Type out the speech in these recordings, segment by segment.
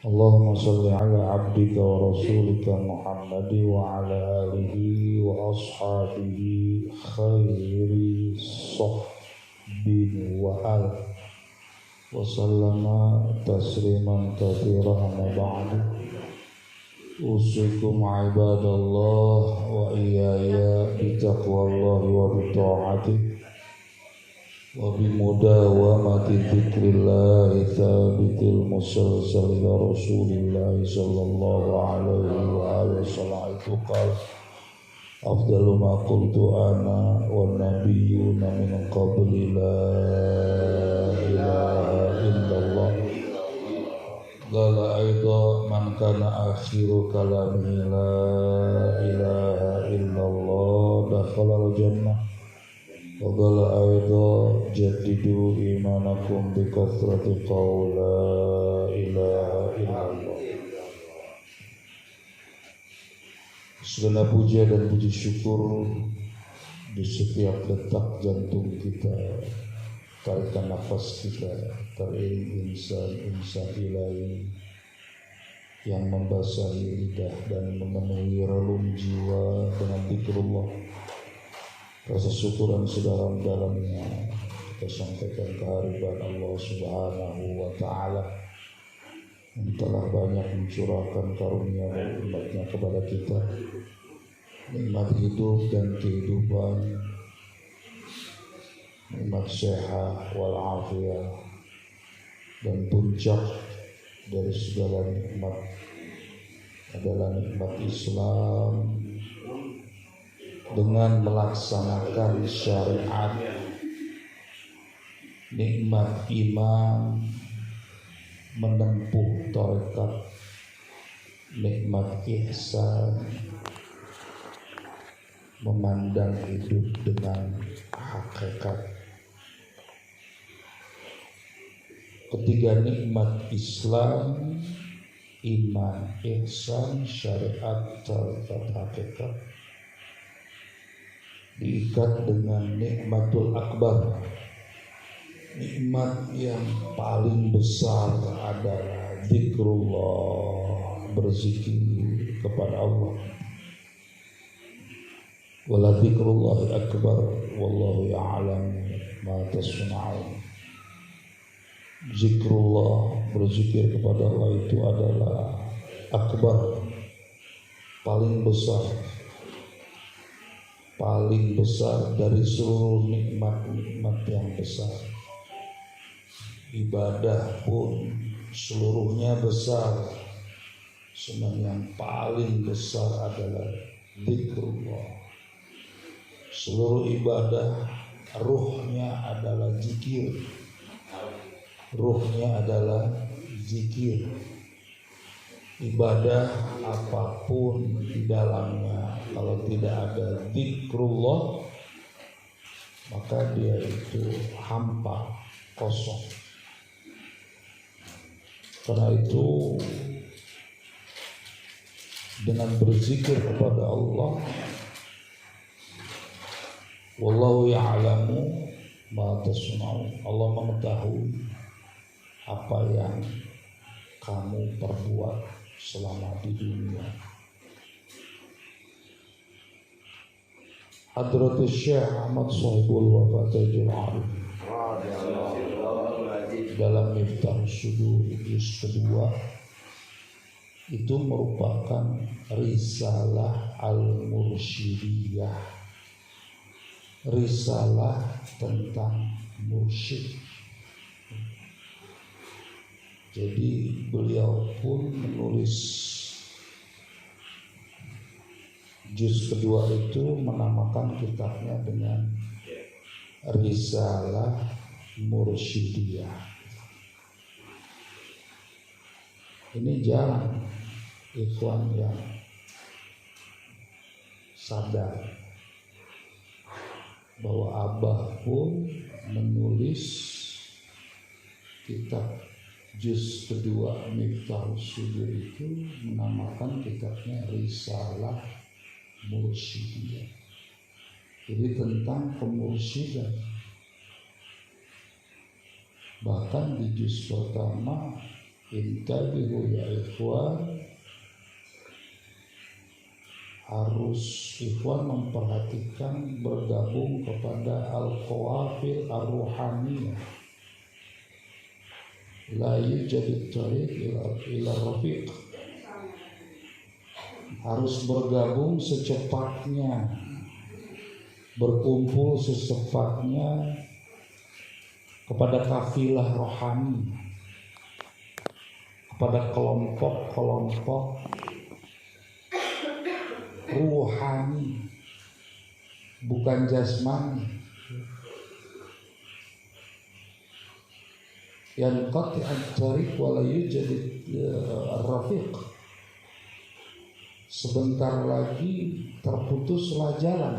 Allahumma salli ala abdika wa rasulika Muhammad wa ala alihi wa ashabihi khairi sahbin wa al wa sallama tasliman katsiran amma ba'du. Usikum ibadallah wa iyaya bitaqwallahi wa bita'atih wa bimudawamati dzikrillahi tsabitil musalsal ila Rasulillah sallallahu alaihi wa alihi wasallam. Itu qala afdalu ma qultu ana wan nabiyyuna min qabli la ilaha illallah. Qala aidha man kana akhiru kalamihi la ilaha illallah dakhala al-jannah. Wa qala aidha jaddidu imanakum bi kathrati qaul la ilaha illallah. Segala puja dan puji syukur di setiap detak jantung kita, tarikan nafas kita, teriring insan ilahi yang membasahi lidah dan memenuhi relung jiwa dengan zikrullah. Rasa syukur dan sedalam-dalamnya kita sampaikan kehadiran Allah Subhanahu wa Ta'ala yang telah banyak mencurahkan karunia dan nikmatnya kepada kita, nikmat hidup dan kehidupan, nikmat sehat walafiat, dan puncak dari segala nikmat adalah nikmat Islam. Dengan melaksanakan syariat, nikmat iman, menempuh tarekat, nikmat ihsan, memandang hidup dengan hakikat. Ketiga nikmat Islam, iman, ihsan, syariat, tarekat, hakikat diikat dengan nikmatul akbar. Nikmat yang paling besar adalah zikrullah, berzikir kepada Allah. Wala zikrullahi akbar wallahu ya'lam ma tasna'un. Zikrullah, berzikir kepada Allah itu adalah akbar, paling besar dari seluruh nikmat-nikmat yang besar. Ibadah pun seluruhnya besar, sedang yang paling besar adalah zikrullah. Seluruh ibadah ruhnya adalah zikir, Ibadah apapun di dalamnya kalau tidak ada zikrullah, maka dia itu hampa, kosong. Karena itu dengan berzikir kepada Allah, wallahu ya'lamu ma tasna'un, Allah mengetahui apa yang kamu perbuat selama di dunia. Hadratus Syekh Ahmad Sahibul Wafatajul Arif dalam Miftah Sudur juz kedua itu merupakan risalah al-mursyidiyah, risalah tentang mursyid. Jadi beliau pun menulis juz kedua itu, menamakan kitabnya dengan Risalah Mursyidiyah. Ini jarang ikhwan yang sadar bahwa Abah pun menulis kitab juz kedua Miftah Sudur itu, menamakan kitabnya Risalah Mursyidiyah. Jadi tentang pemursyidhan. Bahkan di juz pertama Intabihu ya ikhwan, harus ikhwan memperhatikan bergabung kepada al-qawafil ar-ruhaniyah. La yujadu tariq ila rafiq, harus bergabung secepatnya, berkumpul secepatnya kepada kafilah rohani, kepada kelompok-kelompok ruhani, bukan jasmani. Yang qati' at-tariq wa la yujad ar-rafiq, sebentar lagi terputuslah jalan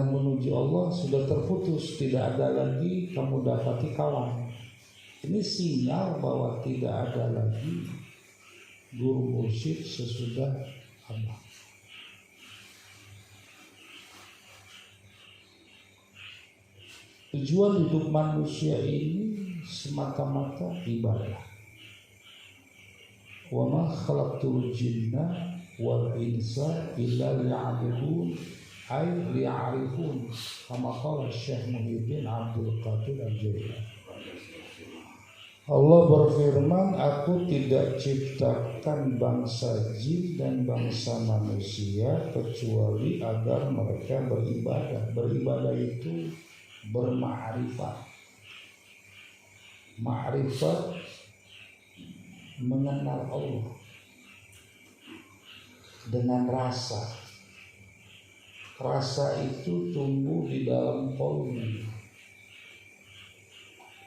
menuju Allah sudah terputus, tidak ada lagi kamu dapati kawan. Ini sinyal bahwa tidak ada lagi guru mursyid sesudah Allah. Tujuan hidup manusia ini semata-mata ibadah. Wa ma khalaqtul jinna wal insa illa liya'budun ay liya'rifun, kama qala Syekh Muhyiddin Abdul Qadir Al-Jailani. Allah berfirman, aku tidak ciptakan bangsa jin dan bangsa manusia kecuali agar mereka beribadah. Beribadah itu berma'rifat. Ma'rifat mengenal Allah dengan rasa. Rasa itu tumbuh di dalam qalbi,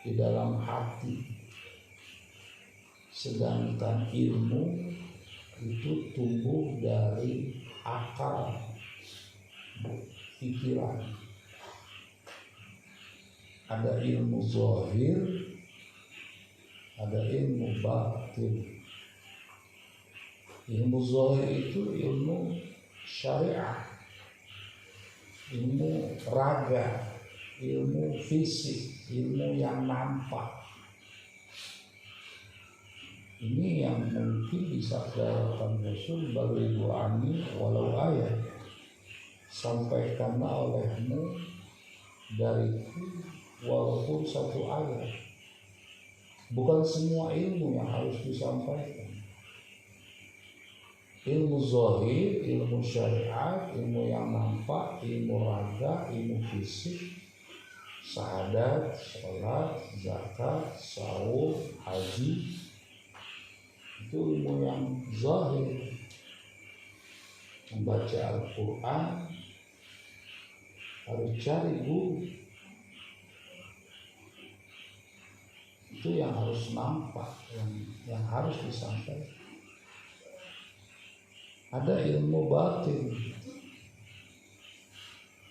di dalam hati. Sedangkan ilmu itu tumbuh dari akal, pikiran. Ada ilmu zahir, ada ilmu batin. Ilmu zahir itu ilmu syariat, ilmu raga, ilmu fisik, ilmu yang nampak. Ini yang mungkin disabdakan Rasul, balighani walau ayat, sampaikanlah olehmu dariku walaupun satu ayat. Bukan semua ilmu yang harus disampaikan. Ilmu zahir, ilmu syariat, ilmu yang nampak, ilmu raga, ilmu fisik, syahadat, sholat, zakat, saum, haji, itu ilmu yang zahir. Membaca Al-Quran harus cari guru, itu yang harus nampak, yang harus disampaikan. Ada ilmu batin,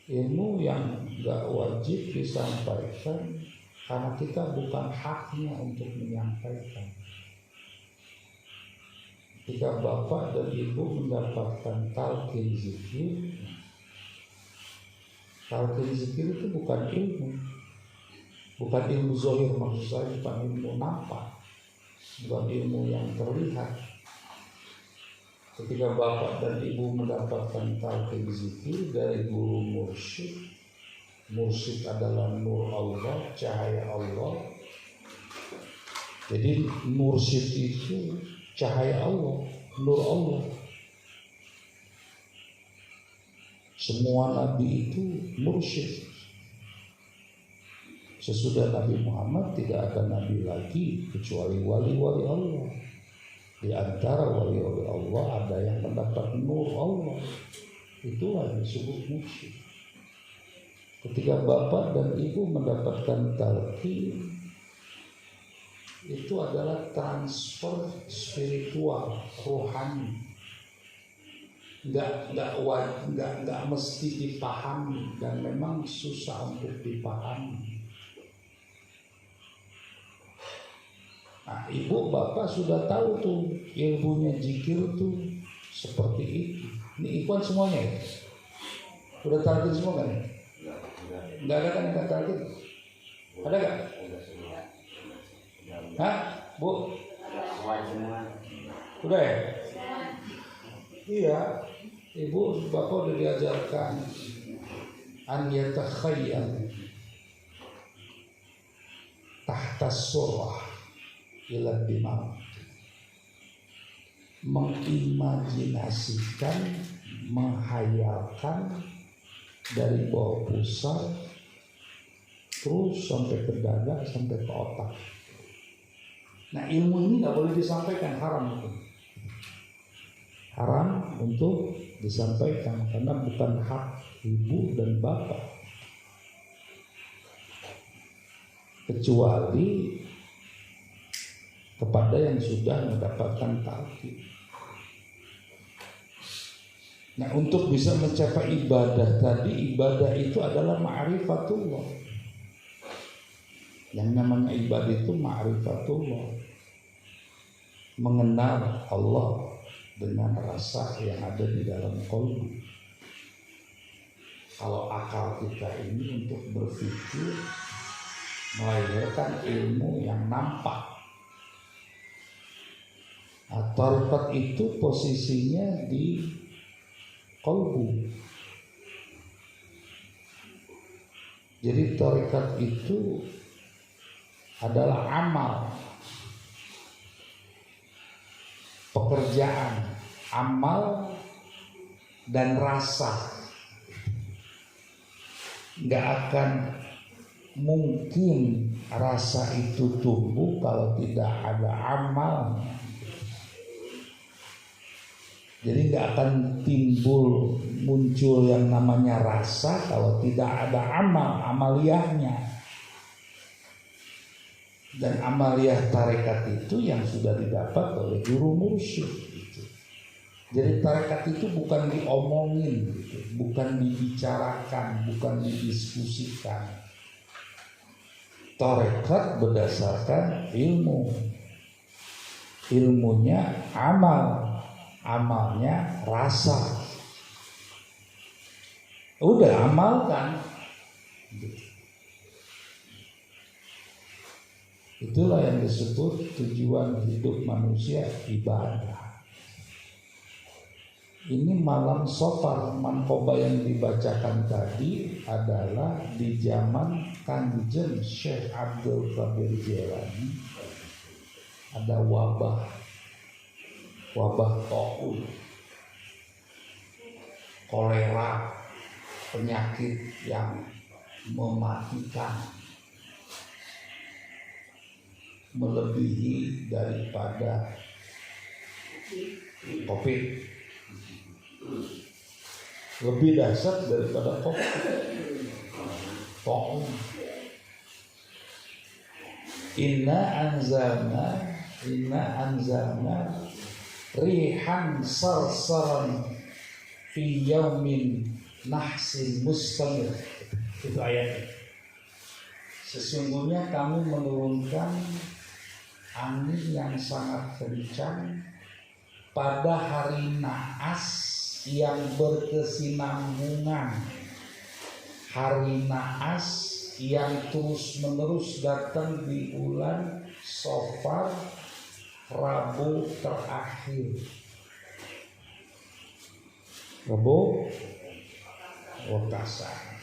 ilmu yang gak wajib disampaikan karena kita bukan haknya untuk menyampaikan. Ketika bapak dan ibu mendapatkan talqin zikir, talqin zikir itu bukan ilmu, bukan ilmu zahir, maksud saya bukan ilmu nampak, bukan ilmu yang terlihat. Ketika bapak dan ibu mendapatkan talqin zikir dari guru mursyid, mursyid adalah nur Allah, cahaya Allah. Jadi mursyid itu cahaya Allah, nur Allah. Semua nabi itu mursyid. Sesudah Nabi Muhammad tidak ada nabi lagi kecuali wali-wali Allah. Di antara wali-wali Allah ada yang mendapat nur Allah. Itulah yang disebut mursyid. Ketika bapak dan ibu mendapatkan talqin, itu adalah transfer spiritual, rohani. Nggak mesti dipahami, dan memang susah untuk dipahami. Nah, ibu bapak sudah tahu tuh ilmunya zikir tuh seperti itu. Ini ikhwan semuanya ya? Udah talqin semua kan? Enggak ada kan yang talqin? Ada gak? Hah, Bu? Udah ya? Iya. Ibu, Bapak udah diajarkan an yatakhayyal tahta surah ila dimam, mengimajinasikan, menghayalkan dari bawah pusar terus sampai ke dada, sampai ke otak. Nah, ilmu ini nggak boleh disampaikan, haram itu. Haram untuk disampaikan karena bukan hak ibu dan bapak, kecuali kepada yang sudah mendapatkan talqin. Nah, untuk bisa mencapai ibadah tadi, ibadah itu adalah ma'rifatullah. Yang namanya ibadah itu ma'rifatullah, mengenal Allah dengan rasa yang ada di dalam qalbu. Kalau akal kita ini untuk berpikir melahirkan ilmu yang nampak. Nah, tarekat itu posisinya di qalbu. Jadi tarekat itu adalah amal, pekerjaan, amal dan rasa. Gak akan mungkin rasa itu tumbuh kalau tidak ada amal. Jadi gak akan muncul yang namanya rasa kalau tidak ada amaliyahnya. Dan amaliyah tarekat itu yang sudah didapat oleh guru mursyid gitu. Jadi tarekat itu bukan diomongin gitu, bukan dibicarakan, bukan didiskusikan. Tarekat berdasarkan ilmu, ilmunya amal, amalnya rasa. Udah amalkan gitu. Itulah yang disebut tujuan hidup manusia, ibadah. Ini malam sofar manqobah yang dibacakan tadi adalah di zaman Kanjeng Syekh Abdul Qadir Jailani. Ada wabah taun, kolera, penyakit yang mematikan, melebihi daripada COVID, lebih dahsyat daripada COVID. Inna anzalna rihan sarsaran fi yaumin nahsin mustamir. Itu ayatnya. Sesungguhnya kami menurunkan angin yang sangat kencang pada hari naas yang berkesinambungan, hari naas yang terus menerus datang di bulan Safar, Rabu terakhir, Rabu Wakasan.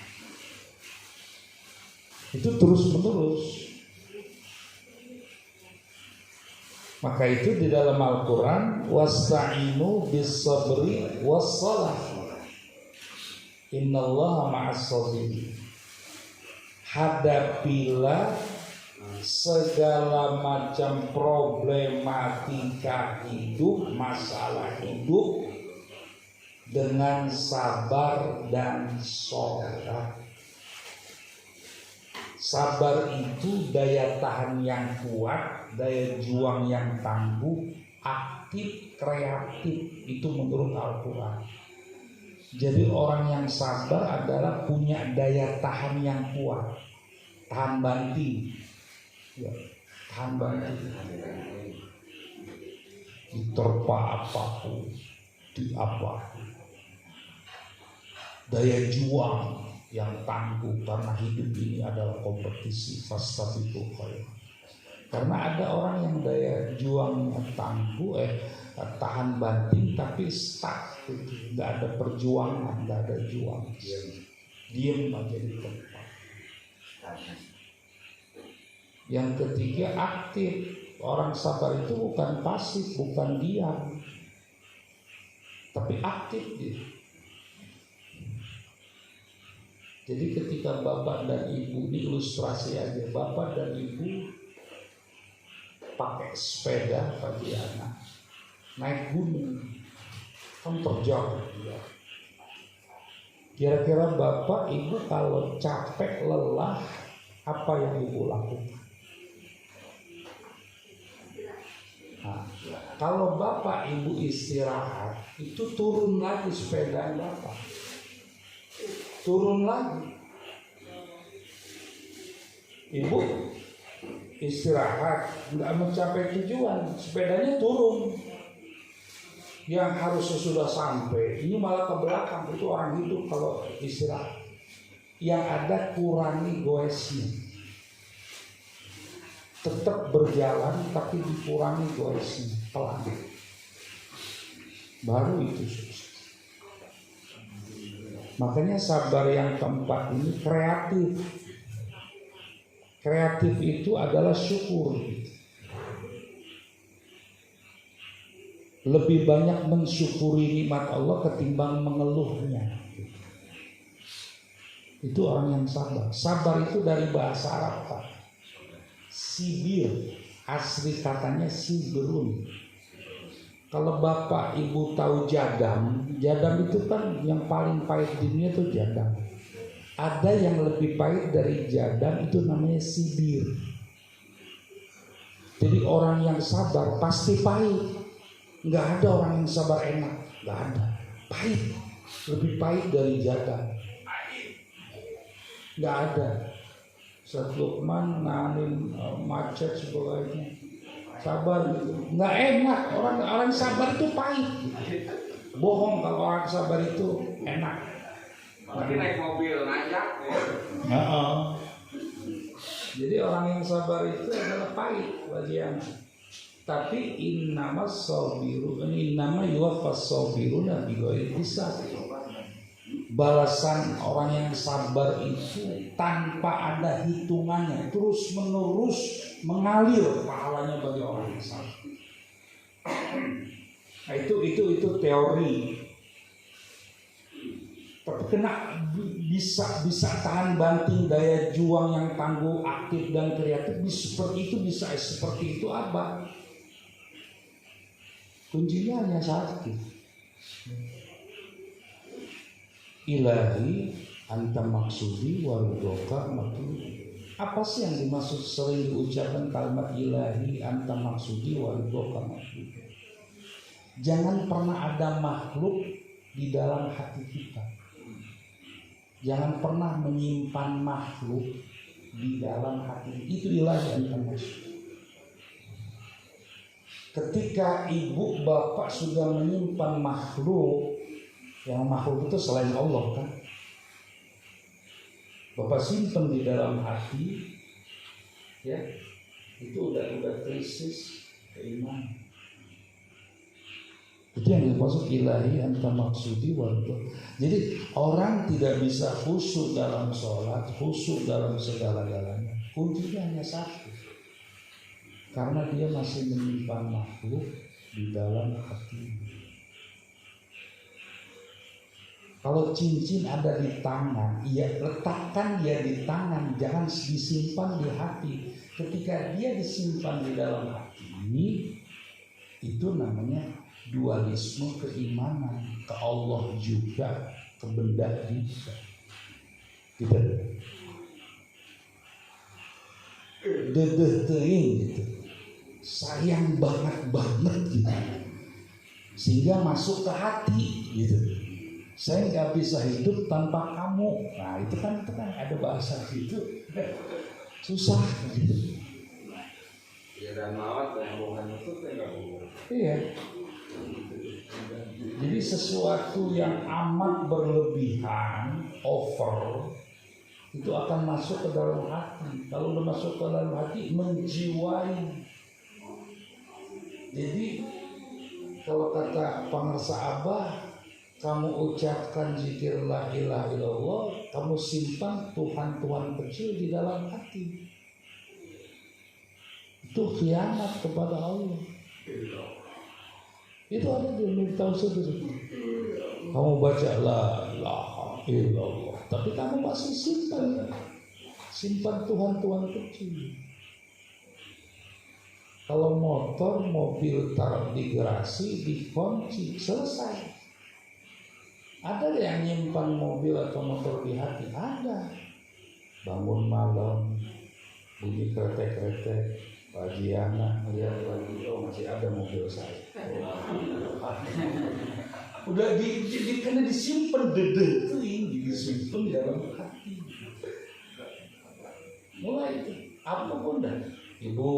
Itu terus menerus. Maka itu di dalam Al-Quran, wasta'inu bis-sabri was-salah, innallaha ma'as-sabirin. Hadapilah segala macam problematika hidup, masalah hidup dengan sabar dan sholat. Sabar itu daya tahan yang kuat, daya juang yang tangguh, aktif, kreatif. Itu menurut Al-Quran. Jadi orang yang sabar adalah punya daya tahan yang kuat, tahan banting, ya, tahan banting. Diterpa apapun, di apapun. Daya juang yang tangguh, karena hidup ini adalah kompetisi, fastabiqul khairat. Karena ada orang yang daya juangnya tahan banting tapi stuck gitu. Nggak ada perjuangan, nggak ada juang, diem aja di tempat. Yang ketiga aktif. Orang sabar itu bukan pasif, bukan diam, tapi aktif gitu. Jadi ketika bapak dan ibu, ini ilustrasi aja, bapak dan ibu pakai sepeda pagi anak naik gunung kan terjauh. Kira-kira bapak ibu kalau capek lelah apa yang ibu lakukan? Nah, kalau bapak ibu istirahat itu turun lagi sepeda bapak, turun lagi. Ibu istirahat nggak mencapai tujuan, sepedanya turun. Yang harusnya sudah sampai ini malah ke belakang. Itu orang hidup kalau istirahat. Yang ada kurangi goesnya, tetap berjalan tapi dikurangi goesnya pelan, baru itu sukses. Makanya sabar yang keempat ini kreatif. Kreatif itu adalah syukur. Lebih banyak mensyukuri nikmat Allah ketimbang mengeluhnya. Itu orang yang sabar. Sabar itu dari bahasa Arab, Pak. Sibir, asli katanya siberun. Kalau bapak ibu tahu jadam, jadam itu kan yang paling pahit di dunia itu jadam. Ada yang lebih pahit dari jadam, itu namanya sibir. Jadi orang yang sabar pasti pahit. Nggak ada orang yang sabar enak, nggak ada. Pahit, lebih pahit dari jadam. Nggak ada. Ustaz Lukman nanin macet sebagainya, sabar gitu. Nggak enak, orang sabar itu pahit. Bohong kalau orang sabar itu enak. Tapi naik mobil nanjak ya. Jadi orang yang sabar itu adalah pahit bagian. Tapi innama yuwaffas sabiruna bighairi hisab. Balasan orang yang sabar itu tanpa ada hitungannya, terus menerus mengalir pahalanya bagi orang yang sabar. Nah, itu teori. Tapi kena bisa tahan banting, daya juang yang tangguh, aktif dan kreatif bisa seperti itu apa? Kuncinya hanya satu. Ilahi anta maksudi waridhoka matlubi. Apa sih yang dimaksud sering diucapkan kalimat ilahi anta maksudi waridhoka matlubi? Jangan pernah ada makhluk di dalam hati kita. Jangan pernah menyimpan makhluk di dalam hati. Itu ilahi anta maksudi. Ketika ibu bapak sudah menyimpan makhluk, yang makhluk itu selain Allah kan, bapak simpan di dalam hati, ya itu udah krisis keimanan. Itu yang dimaksud ilahi anta maksudi waridho. Jadi orang tidak bisa khusyuk dalam sholat, khusyuk dalam segala-galanya. Kuncinya hanya satu. Karena dia masih menyimpan makhluk di dalam hati. Kalau cincin ada di tangan, letakkan dia di tangan, jangan disimpan di hati. Ketika dia disimpan di dalam hati ini, itu namanya dualisme keimanan, ke Allah juga, ke benda juga. Gitu. Dedeh teing gitu. Sayang banget gitu, sehingga masuk ke hati gitu. Saya nggak bisa hidup tanpa kamu. Nah itu kan ada bahasa gitu, susah gitu. Ya dan maut dan hubungan itu tidak boleh. Iya. Jadi sesuatu yang amat berlebihan, over, itu akan masuk ke dalam hati. Kalau udah masuk ke dalam hati, menjiwai. Jadi kalau kata pengarsa Abah, kamu ucapkan zikir la ilaha illallah, kamu simpan Tuhan-Tuhan kecil di dalam hati. Itu khianat kepada Allah. Itu ada di Miftahul Sadr. Kamu baca la ilaha illallah, tapi kamu masih simpan Tuhan-Tuhan kecil. Kalau motor, mobil taruh di garasi, dikunci, selesai. Ada yang nyimpan mobil atau motor di hati? Ada. Bangun malam, bunyi kretek-kretek, pagi anak melihat lagi, oh masih ada mobil saya. Udah karena disimpan itu disimpan di dalam hati. Mulai itu, apapun dah. Ibu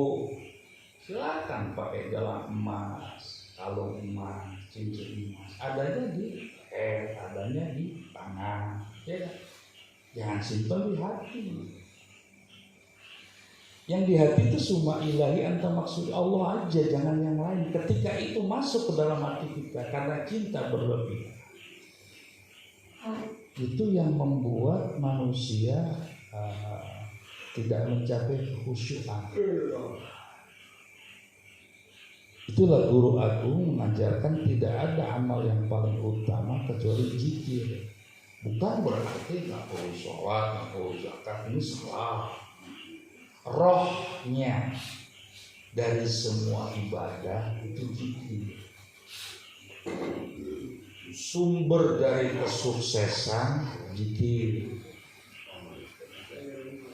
silakan pakai gelang emas, kalung emas, cincin emas, adanya di adanya di tangan, ya. Jangan simpan di hati. Yang di hati itu summa ilahi anta maksud Allah aja, jangan yang lain. Ketika itu masuk ke dalam hati kita karena cinta berlebihan, itu yang membuat manusia tidak mencapai khusyuan. Itulah guru agung mengajarkan tidak ada amal yang paling utama kecuali zikir. Bukan berarti nggak perlu sholat, nggak perlu zakat, ini salah. Rohnya dari semua ibadah itu zikir. Sumber dari kesuksesan zikir.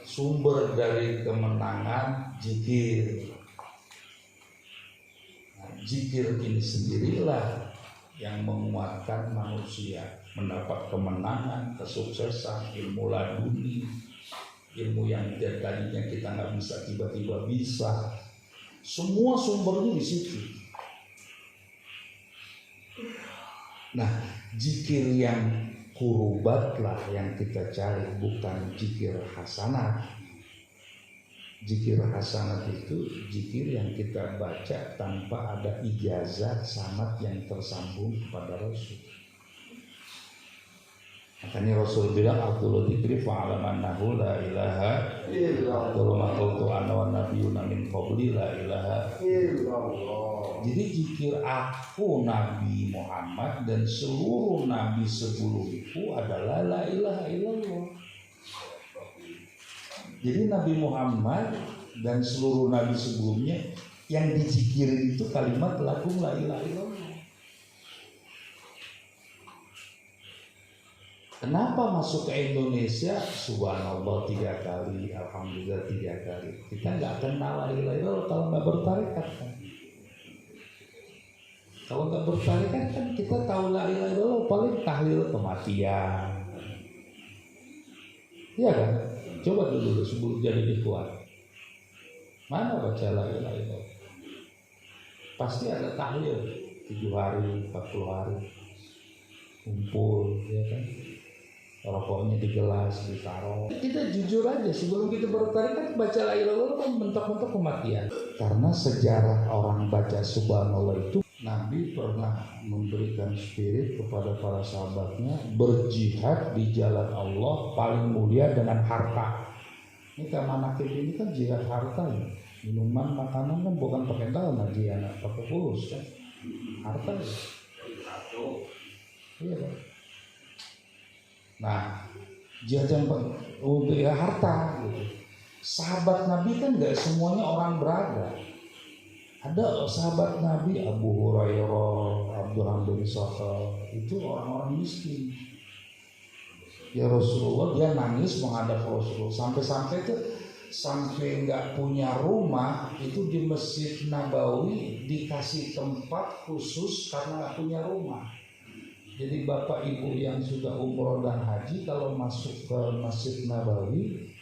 Sumber dari kemenangan zikir. Zikir ini sendirilah yang menguatkan manusia mendapat kemenangan, kesuksesan, ilmu laduni, ilmu yang tadinya kita nggak bisa tiba-tiba bisa. Semua sumbernya di situ. Nah, zikir yang kurubatlah yang kita cari, bukan zikir hasanat. Zikir hasanat itu zikir yang kita baca tanpa ada ijazah sanad yang tersambung kepada Rasul. Makanya Rasul bilang Abdul dzikri fa'alam annahu la ilaha illallah wa qultu ana wan nabiyyuna min qabli la ilaha illallah. Jadi zikir aku Nabi Muhammad dan seluruh nabi sebelumku adalah la ilaha illallah. Jadi Nabi Muhammad dan seluruh nabi sebelumnya yang dizikiri itu kalimat lakum la ilaha illallah. Kenapa masuk ke Indonesia subhanallah 3 kali, alhamdulillah 3 kali. Kita nggak kenal la ilaha illallah kalau nggak bertarekat kan. Kalau nggak bertarekat kan kita tahu la ilaha illallah paling tahlil kematian. Iya kan? Coba dulu sebelum jadi ikhwan. Mana baca la ilaha illallah? Pasti ada tahlil 7 hari, 40 hari. Kumpul, ya kan? Rokoknya di gelas, ditaruh. Kita jujur aja sebelum kita bertarekat baca la ilaha illallah kan mentok-mentok kematian. Karena sejarah orang baca subhanallah itu Nabi pernah memberikan spirit kepada para sahabatnya berjihad di jalan Allah paling mulia dengan harta. Ini kan manakib ini kan jihad harta ya. Minuman, makanan kan bukan pakai dal lagi anak pakai fulus kan. Harta ya. Iya kan. Nah, jihad yang ya harta gitu. Sahabat Nabi kan nggak semuanya orang berada. Ada sahabat Nabi Abu Hurairah, Abdurrahman bin Sakhar, itu orang-orang miskin. Ya Rasulullah dia nangis menghadap Rasulullah sampai nggak punya rumah itu di Masjid Nabawi dikasih tempat khusus karena nggak punya rumah. Jadi bapak ibu yang sudah umroh dan haji kalau masuk ke Masjid Nabawi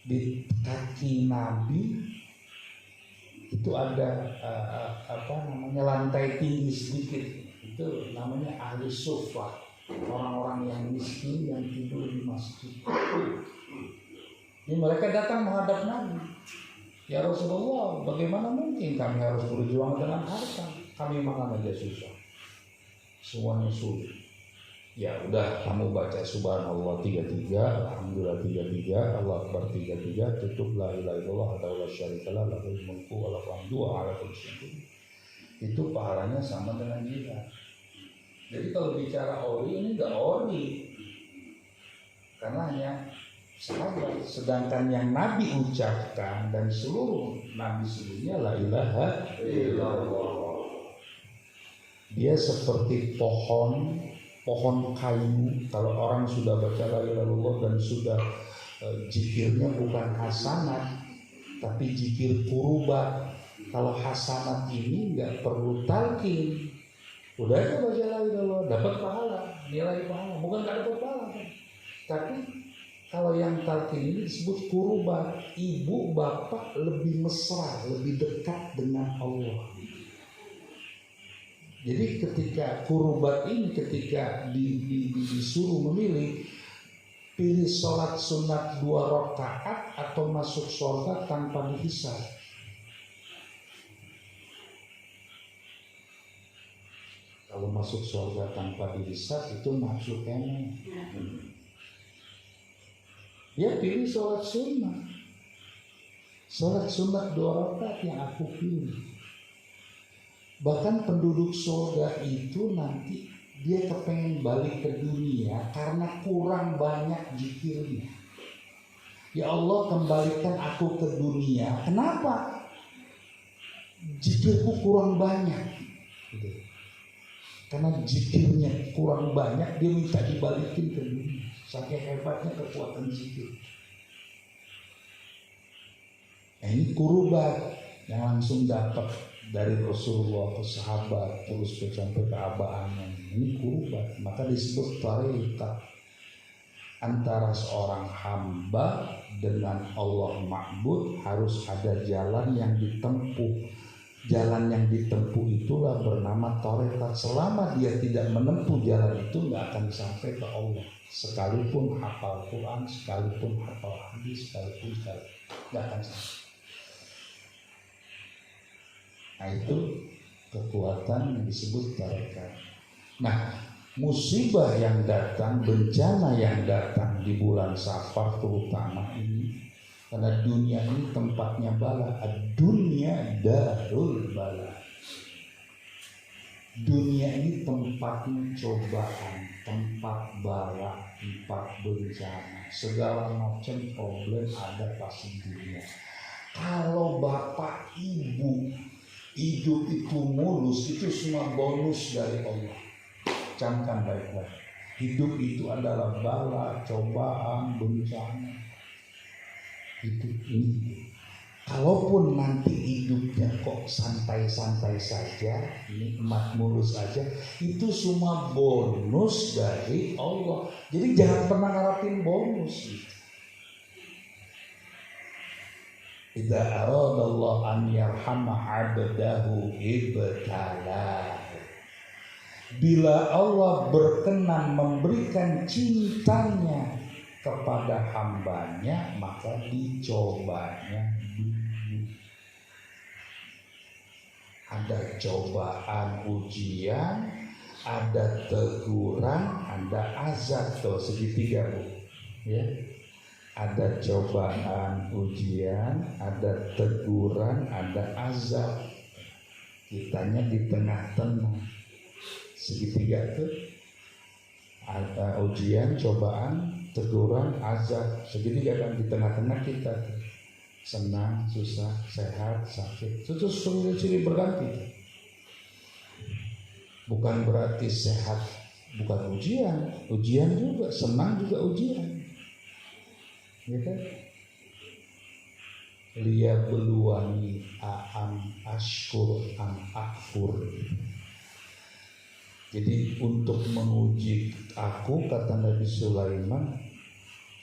di kaki Nabi itu ada lantai tinggi sedikit, itu namanya ahli sufah. orang-orang yang miskin yang tidur di masjid. Ini mereka datang menghadap Nabi. Ya Rasulullah, bagaimana mungkin kami harus berjuang dengan harta? Kami makan aja susah. Semuanya sulit. Ya udah, kamu baca subhanallah 33, alhamdulillah 33, Allah akbar 33, tutup la ilaha illallah wa la syarikalah lahul mulku wa lahul hamdu wa ala kulli syai'in. Itu pahalanya sama dengan jihad. Jadi kalau bicara ori ini enggak ori. Karena hanya sahabat, sedangkan yang Nabi ucapkan dan seluruh Nabi sebelumnya la ilaha illallah. Dia seperti pohon kayu. Kalau orang sudah baca la ilaha illallah dan sudah zikirnya bukan hasanat tapi zikir kurubat. Kalau hasanat ini nggak perlu talqin, udah aja baca la ilaha illallah dapat pahala, nilai pahala, bukan nggak dapat pahala kan? Tapi kalau yang talqin ini disebut kurubat, ibu bapak lebih mesra, lebih dekat dengan Allah. Jadi ketika kurubat ini, ketika disuruh memilih, pilih sholat sunat 2 rakaat atau masuk surga tanpa dihisab. Kalau masuk surga tanpa dihisab itu maksud kene. Ya pilih sholat sunat. Sholat sunat 2 rakaat yang aku pilih. Bahkan penduduk surga itu nanti dia kepengen balik ke dunia karena kurang banyak zikirnya. Ya Allah, kembalikan aku ke dunia. Kenapa? Zikirku kurang banyak. Karena zikirnya kurang banyak, dia minta dibalikin ke dunia. Saking hebatnya kekuatan zikir. Nah, ini kurubat yang langsung dapat dari Rasulullah ke sahabat terus sampai ke abaannya. Ini kurubat, maka disebut tariqah antara seorang hamba dengan Allah Ma'bud. Harus ada jalan yang ditempuh. Jalan yang ditempuh itulah bernama tariqah. Selama dia tidak menempuh jalan itu nggak akan sampai ke Allah. Sekalipun hafal Quran, sekalipun hafal hadis, sekalipun nggak akan sampai. Nah itu kekuatan yang disebut tariqah. Nah, musibah yang datang, bencana yang datang di bulan Safar terutama ini, karena dunia ini tempatnya bala. Dunia darul bala. Dunia ini tempatnya cobaan, tempat bala, tempat bencana, segala macam problem ada pasti dunia. Kalau bapak ibu hidup itu mulus, itu semua bonus dari Allah. Camkan baik-baik. Hidup itu adalah bala, cobaan, bencana. Itu ini. Kalaupun nanti hidupnya kok santai-santai saja, nikmat mulus saja, itu semua bonus dari Allah. Jadi jangan pernah ngarapin bonus. Idza aradallahu an yarhama 'abdahu ibtalah. Bila Allah berkenan memberikan cintanya kepada hambanya, maka dicobanya dulu. Ada cobaan, ujian, ada teguran, ada azab. Tuh segitiga, Bu. Ya. Ada cobaan, ujian, ada teguran, ada azab. Kitanya di tengah-tengah. Segitiga itu ada ujian, cobaan, teguran, azab. Segitiga kan di tengah-tengah kita. Senang, susah, sehat, sakit. Itu silih berganti. Bukan berarti sehat bukan ujian. Ujian juga, senang juga ujian. Gitu. Liya beluani am ashkur am akfur. Jadi untuk menguji aku, kata Nabi Sulaiman,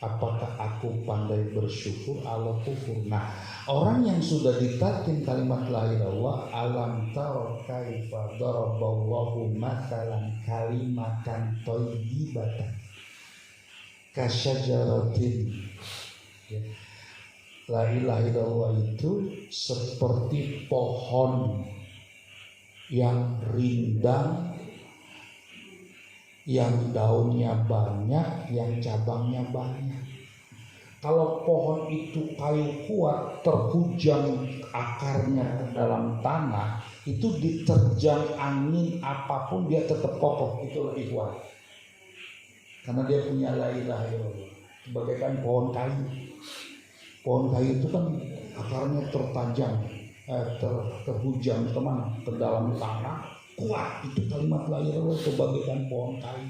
apakah aku pandai bersyukur Allah kufur. Nah, orang yang sudah ditalkin kalimat la ilaha illallah, alam tara kaifa daraballahu mathalan kalimatan thayyibatan kasyajaratin. Ya. La ilaha illallah itu seperti pohon yang rindang, yang daunnya banyak, yang cabangnya banyak. Kalau pohon itu kayu kuat, terhujam akarnya ke dalam tanah, itu diterjang angin apapun dia tetap kokoh. Itu lebih kuat. Karena dia punya la ilaha illallah. Bagaikan pohon kayu. Pohon kayu itu kan akarnya tertajam, terhujam kemana? Ke dalam tanah. Kuat, itu kalimat la ilaha illallah bagaikan pohon kayu.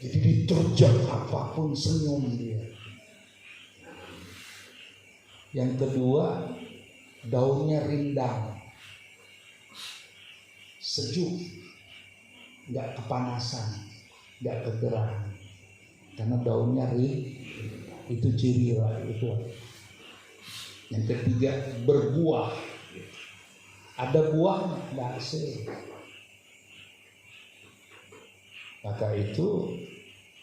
Jadi diterjang apapun senyum dia. Yang kedua, daunnya rindang, sejuk, nggak kepanasan, nggak kegerahan, karena daunnya itu ciri lah itu. Yang ketiga, berbuah, ada buahnya, ada hasil. Maka itu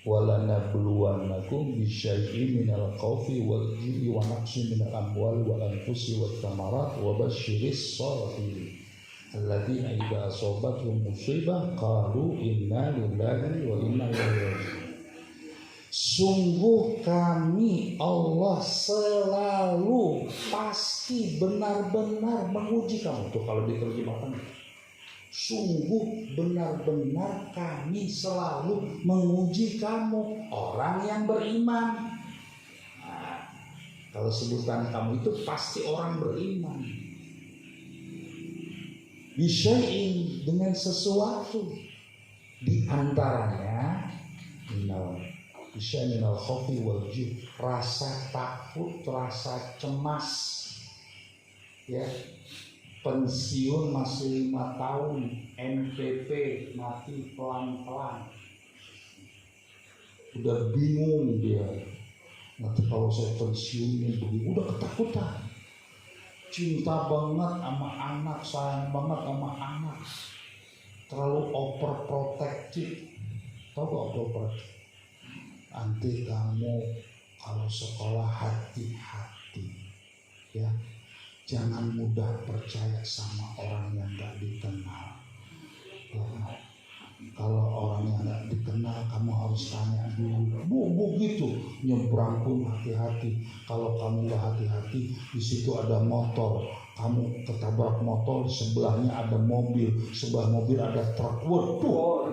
walanabluwannakum bisyai'in minal khaufi wal ju'i wa naqsin minal amwali wal anfusi wat thamarat wa basyiris sabirin alladzina idza asabatuhum musibah qalu inna lillahi wa inna ilaihi raji'un. Sungguh kami Allah selalu pasti benar-benar menguji kamu. Tuh kalau diterjemahkan, sungguh benar-benar kami selalu menguji kamu, orang yang beriman. Nah, kalau sebutan kamu itu pasti orang beriman. Bisyai'in, dengan sesuatu, di antaranya minal khaufi wal ju', rasa takut, rasa cemas, ya. Pensiun masih 5 tahun, NPP mati pelan-pelan, udah bingung dia. Nanti kalau saya pensiun begini, udah ketakutan. Cinta banget sama anak, sayang banget sama anak, terlalu overprotective. Tahu gak overprotective? Nanti kamu kalau sekolah hati-hati, ya. Jangan mudah percaya sama orang yang gak dikenal. Kalau orang yang gak dikenal, kamu harus tanya dulu. Begitu nyebrang pun hati-hati. Kalau kamu gak hati-hati, di situ ada motor, kamu ketabrak motor, di sebelahnya ada mobil, sebelah mobil ada truk. Waduh,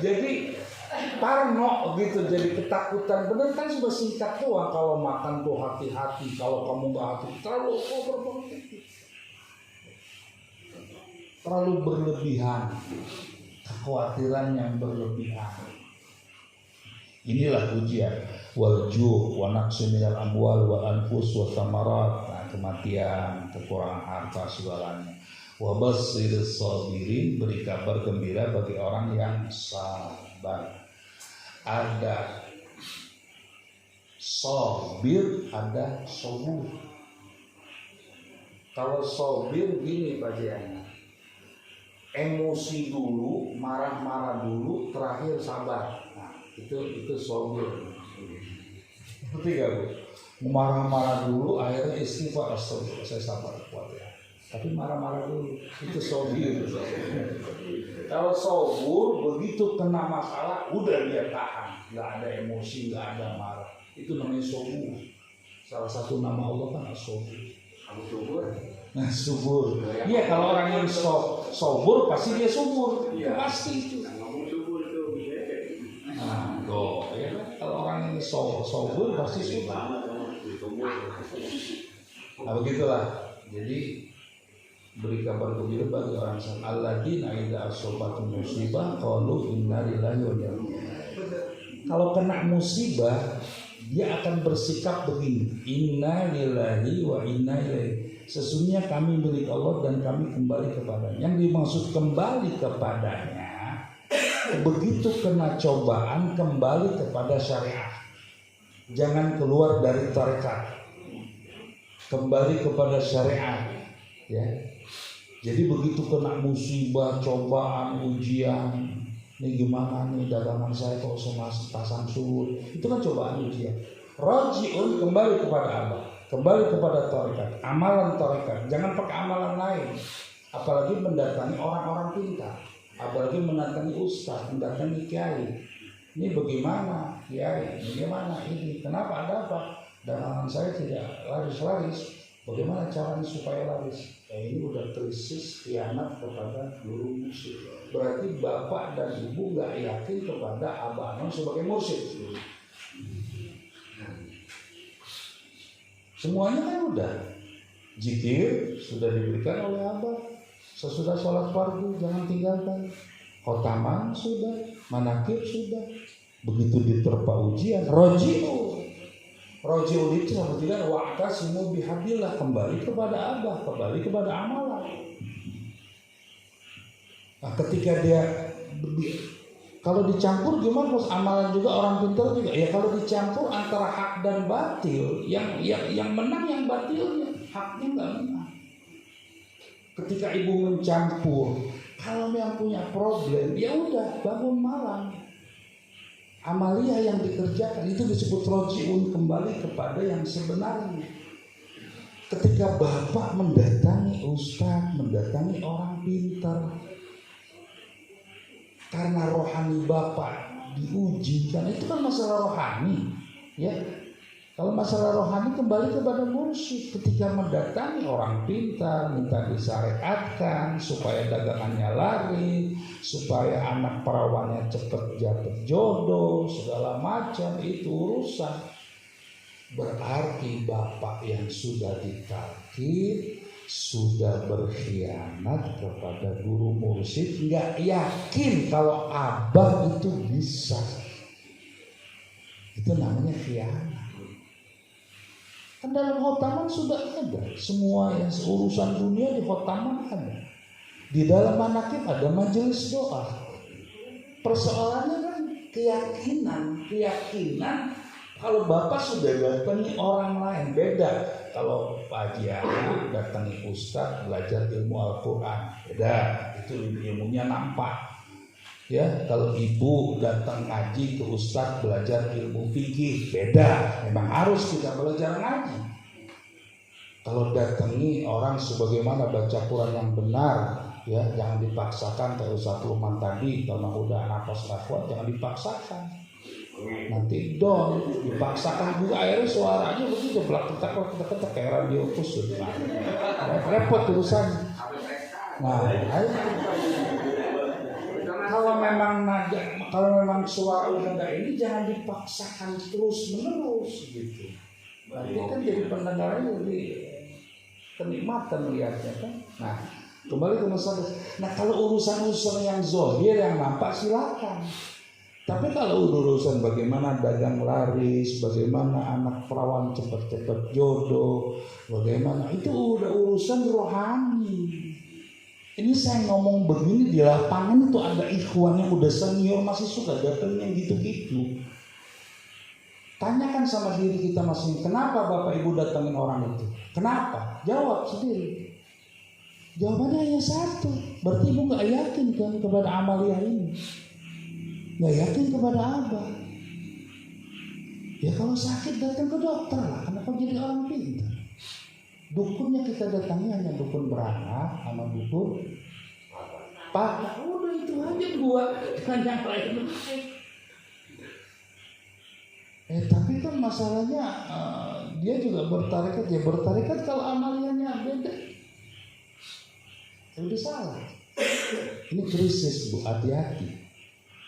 jadi parno gitu, jadi ketakutan. Bener kan sudah singkat doang. Kalau makan tuh hati-hati, kalau kamu nggak hati, terlalu overprotective, terlalu berlebihan, kekhawatiran yang berlebihan. Inilah ujian. Wal ju' wa naqsin minal amwal wal anfus wa thamarat. Nah, kematian, kekurangan harta segalanya. Wa basyiris sabirin, beri kabar gembira bagi orang yang sabar. Ada sabir, ada sabur. Kalau sabir gini Pak Jian, emosi dulu, marah-marah dulu, terakhir sabar. Nah, itu sabir. Ketiga Bu, marah-marah dulu, akhirnya istighfar, astagfirullah, saya sabar kuat ya. Tapi marah-marah dulu, itu sabir. Kalau sabur, begitu kena masalah, udah dia tahan, nggak ada emosi, nggak ada marah. Itu namanya sabur. Salah satu nama Allah kan as-sabur. Subur. Nah, subur. Iya, kalau orang yang sabur pasti dia subur. Itu pasti itu. Ngomong subur itu. Nah, tuh, ya kan? Kalau orang yang sabur pasti subur. Nah, begitulah. Jadi beri kabar gembira bagi orang sabar. Alladzina idza asabatum musibah qalu inna lillahi wa inna ilaihi raji'un. Kalau kena musibah, dia akan bersikap begini, inna lillahi wa inna ilaihi. Sesungguhnya kami milik Allah dan kami kembali kepadanya. Yang dimaksud kembali kepadanya begitu kena cobaan kembali kepada syariat. Jangan keluar dari tarekat. Kembali kepada syariat, ya. Jadi begitu kena musibah, cobaan, ujian, ini gimana nih dagangan saya kok pasang surut, itu kan cobaan ujian. Raji'un, kembali kepada Allah, kembali kepada tarekat, amalan tarekat, jangan pakai amalan lain. Apalagi mendatangi orang-orang pintar, apalagi mendatangi ustaz, mendatangi kiai. Ini bagaimana kiai, bagaimana ini, kenapa, ada apa? Dagangan saya tidak laris-laris, bagaimana caranya supaya laris? Ini udah krisis khianat kepada guru musik. Berarti bapak dan ibu gak yakin kepada abah non sebagai mursyid. Semuanya kan udah zikir sudah diberikan oleh abah. Sesudah sholat fardu jangan tinggalkan. Khotaman sudah, manakib sudah. Begitu diterpa ujian, Roji'u itu artinya wa'tasimu bihablillah, kembali kepada abah, kembali kepada amalan. Nah, ketika dia kalau dicampur gimana bos, amalan juga orang pintar juga. Ya kalau dicampur antara hak dan batil, yang menang yang batilnya, haknya nggak menang. Ketika ibu mencampur, kalau yang punya problem, ya udah bangun malam. Amalia yang dikerjakan itu disebut roji'un, kembali kepada yang sebenarnya. Ketika bapak mendatangi ustaz, mendatangi orang pintar, karena rohani bapak diuji, kan itu kan masalah rohani, ya. Kalau masalah rohani kembali kepada mursyid. Ketika mendatangi orang pintar, minta disyariatkan supaya dagangannya lari, supaya anak perawannya cepat dapat jodoh, segala macam, itu urusan. Berarti bapak yang sudah ditakdir sudah berkhianat kepada guru mursyid, nggak yakin kalau abah itu bisa. Itu namanya khianat. Kan dalam khotaman sudah ada semua yang urusan dunia, di khotaman ada. Di dalam manakib ada majelis doa. Persoalannya kan keyakinan. Kalau bapak sudah datangi orang lain, beda. Kalau Pak Haji datangi ustaz belajar ilmu Al-Quran, beda. Itu ilmunya nampak. Ya, kalau ibu datang ngaji ke ustaz belajar ilmu fikih, beda. Memang harus kita belajar ngaji. Kalau datangi orang sebagaimana baca Quran yang benar, ya, jangan dipaksakan kayak Ustaz Luman tadi. Kalau udah nafas nggak kuat, jangan dipaksakan. Nanti dipaksakan juga akhirnya suaranya begitu belak-belak kayak radio khusus. Repot urusan. Nah, kalau memang suara udah ini jangan dipaksakan terus menerus gitu. Berarti kan jadi pendengarnya lebih kenikmatan melihatnya kan. Nah, kembali ke masalah. Nah, kalau urusan yang zahir yang nampak silakan. Tapi kalau urusan bagaimana dagang laris, bagaimana anak perawan cepat-cepat jodoh, bagaimana itu udah urusan rohani. Ini saya ngomong begini di lapangan itu ada ikhwan yang udah senior masih suka datang yang gitu-gitu. Tanyakan sama diri kita masing, kenapa bapak ibu datangin orang itu? Kenapa? Jawab sendiri. Jawabannya hanya satu. Berarti ibu gak yakin kan kepada amalia ini. Gak yakin kepada abah. Ya kalau sakit datang ke dokter lah. Kenapa jadi orang pintar? Dukunnya kita datangi hanya dukun beranak sama dukun patah. Udah itu aja gua kan yang lain. Tapi kan masalahnya dia juga bertarekat. Ya bertarekat kalau amaliannya beda. Udah salah. Ini krisis bu, hati-hati.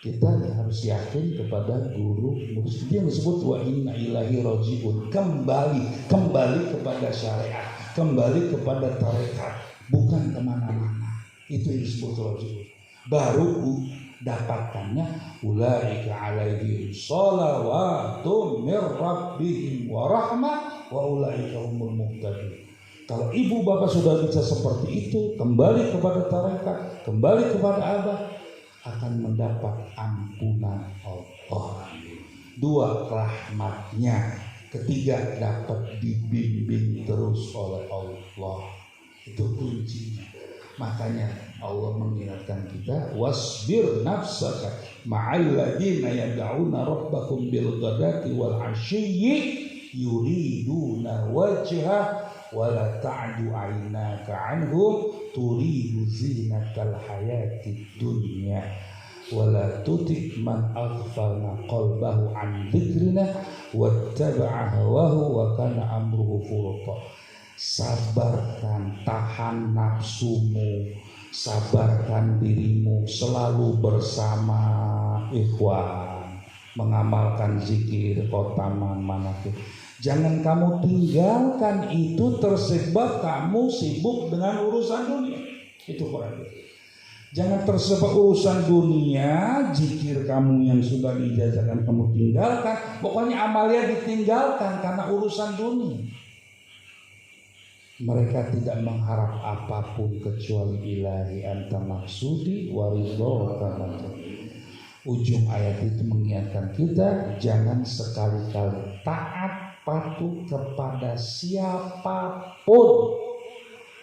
Kita harus yakin kepada guru mursyid. Dia disebut wa inna ilahi raji'un, kembali kepada syariat, kembali kepada tarekat, bukan kemana-mana. Itu yang disebut raji'un. Baru dapatkannya ulaika alaihim shalawatun mir rabbihim wa rahmah wa ulaika humul muhtadun. Kalau ibu bapak sudah bisa seperti itu, kembali kepada tarekat, kembali kepada abah, akan mendapat ampunan Allah. 2, rahmatnya. 3, dapat dibimbing terus oleh Allah. Itu kuncinya. Makanya Allah mengingatkan kita, wasbir nafsaka ma'al ladzina yad'una rabbahum bil ghadati wal 'ashiyyi yuriduna wajha wa la ta'du 'ainaka 'anhum turidu zinatal hayatid dunya wa la tuti' man aghfalna qalbahu 'an dzikrina wattaba'a hawahu wa kana amruhu furata. Sabarkan, tahan nafsumu, sabarkan dirimu, selalu bersama ikhwan, mengamalkan zikir, khotaman, manakib. Jangan kamu tinggalkan itu tersebab kamu sibuk dengan urusan dunia. Itu Quran. Jangan tersebab urusan dunia, zikir kamu yang sudah dijajarkan kamu tinggalkan. Pokoknya amalia ditinggalkan karena urusan dunia. Mereka tidak mengharap apapun kecuali ilahi anta maksudi waridhoka. Ujung ayat itu mengingatkan kita jangan sekali-kali taat patuh kepada siapapun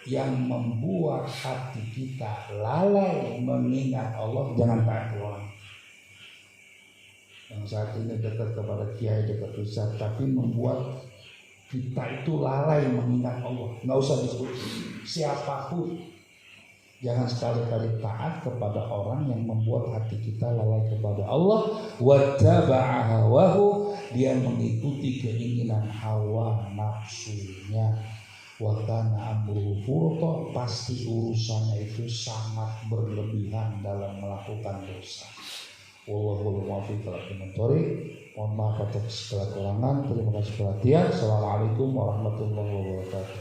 yang membuat hati kita lalai mengingat Allah. Jangan taat orang yang saat ini dekat kepada kiai, dekat ustaz, tapi membuat kita itu lalai mengingat Allah. Nggak usah disebut siapapun. Jangan sekali-kali taat kepada orang yang membuat hati kita lalai kepada Allah. Wattaba'a hawahu, dia mengikuti keinginan hawa nafsunya. Wa kana amruhu furta, pasti urusannya itu sangat berlebihan dalam melakukan dosa. Wallahul muwaffiq ila aqwamit thoriq. Mohon maaf atas segala kekurangan. Terima kasih perhatian. Assalamualaikum warahmatullahi wabarakatuh.